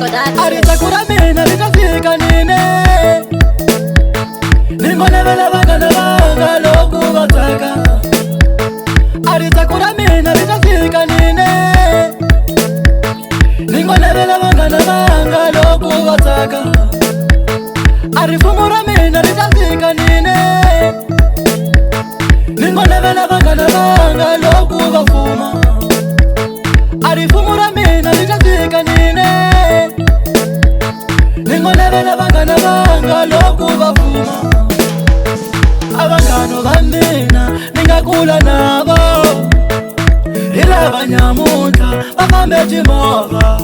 Aritakura mina litafika nine Ningonevele vangana vanga loku vataka Aritakura mina litafika nine Ningonevele vangana vanga loku vataka Arifumura mina litafika nine Ningonevele vangana vanga loku vafuma Arifumura mina litafika nine Ningonevele vangana vanga loku vafuma Abangano bamina ningakula nabo Ilaba nyamuta bafambe timova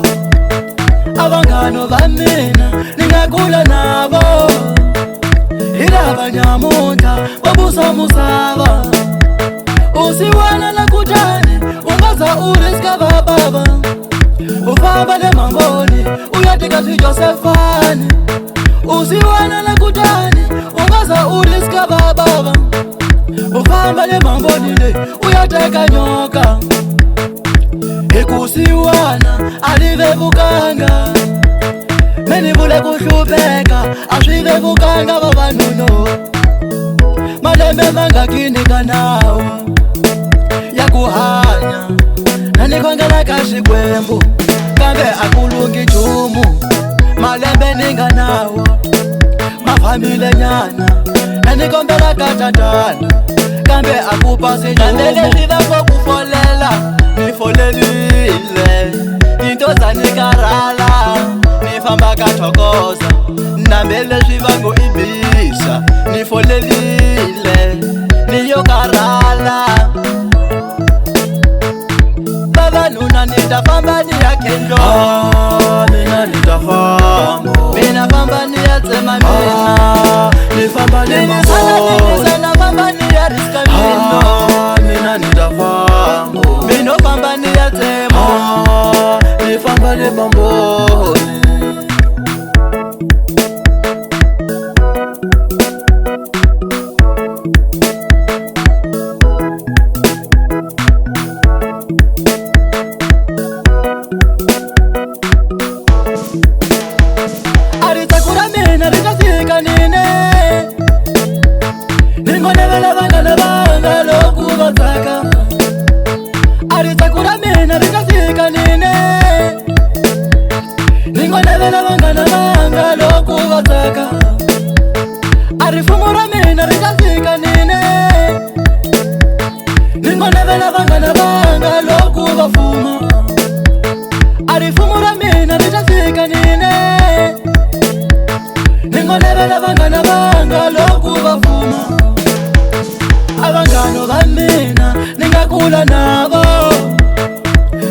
Abangano bamina ningakula nabo Ilaba nyamuta babusa musaba Usiwana na kutani ungaza uriska bababa Ufamba le mamboni uyatika si Josephani Usiwana na kutani ungaza uriska bababa Ufamba le mamboni le uyateka nyoka Ekusiwana alive bukanga Meni bule kushubeka ashive bukanga babanuno Malembe manga kinika nawa Ya kuhanya Nani kwangela kashi kwembu Kambe akulungi chumu Malembe ninga nawa Mafamile nyana Nani kombela katatana Kambe akupasi chumu Nandele shiva kwa kufolela Nifolelile Nintoza nikarala Nifamba katokoza Nambele shiva ngo ibisha Nifolelile Niyo karala Baba nuna nitafamba ni ya kendo Mina nitafamba Mina famba ni ya tema mina Nifamba ni mambo Sana famba ni ya riska mino Mina nitafamba Mino famba ni ya tema Nifamba ni mambo Aritakura mina litafika nine Ningonevele vangana vanga loku vataka Aritakura mina litafika nine Ningonevele vangana vanga loku vataka Arifumura mina litafika nine Ningonevele vangana vanga loku vafuma Arifumura mina litafika nine Ningonevele vangana vanga loku vafuma Abangano bamina ningakula nabo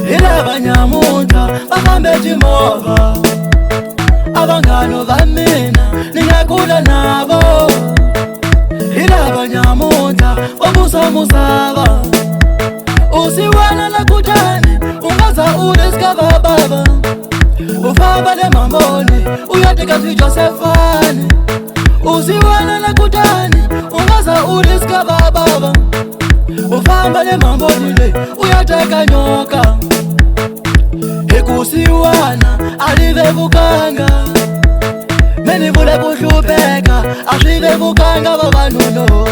Ilaba nyamuta bafambe timova Abangano bamina ningakula nabo Ilaba nyamuta babusa musaba Usiwana na kutani ungaza uriska bababa Ufamba le mamboni uyatika si Josephani Usiwana na kutani ungaza uriska bababa Ufamba le mamboni le uyateka nyoka Ekusiwana alive bukanga Meni bule kushubeka ashive bukanga babanuno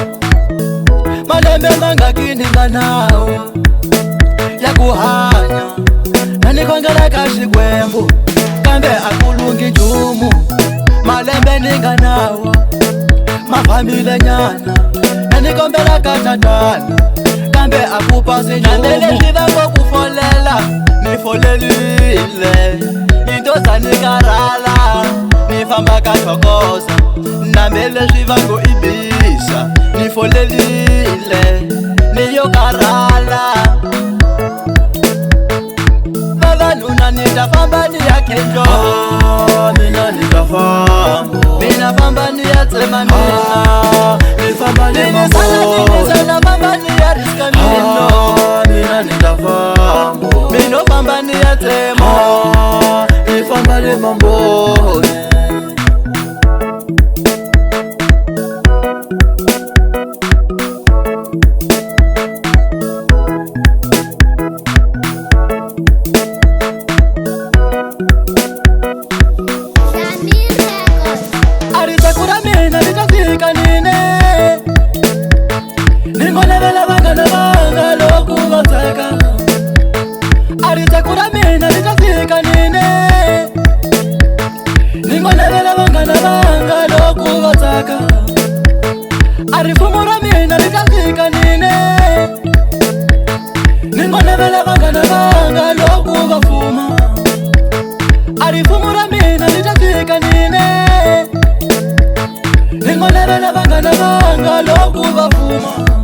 Malembe manga kininga nawa Ya kuhanya Nani kwangela kashi kwembu Kambe akulungi chumu Malembe ninga nawa Mafamile nyana Nani kombela katatana Kambe akupasi chumu Nandele shiva kwa kufolela Nifolelile Nintoza nikarala Nifamba katokoza Nambele shiva ngo ibisha Nifolelile Niyo karala Baba nuna nitafamba ni ya kendo Mina nitafamba Mina famba ni ya tema mina Nifamba ni mambo Sana famba ni ya riska mino Mina nitafamba Mino famba ni ya tema Nifamba ni mambo mina litafika nini? Ningonevela vangana vanga loku vatsaka. Arifumo ra mina litafika nini? Ningonevela vangana vanga loku vafuma. Arifumo ra mina litafika nini? Ningonevela vangana vanga loku vafuma.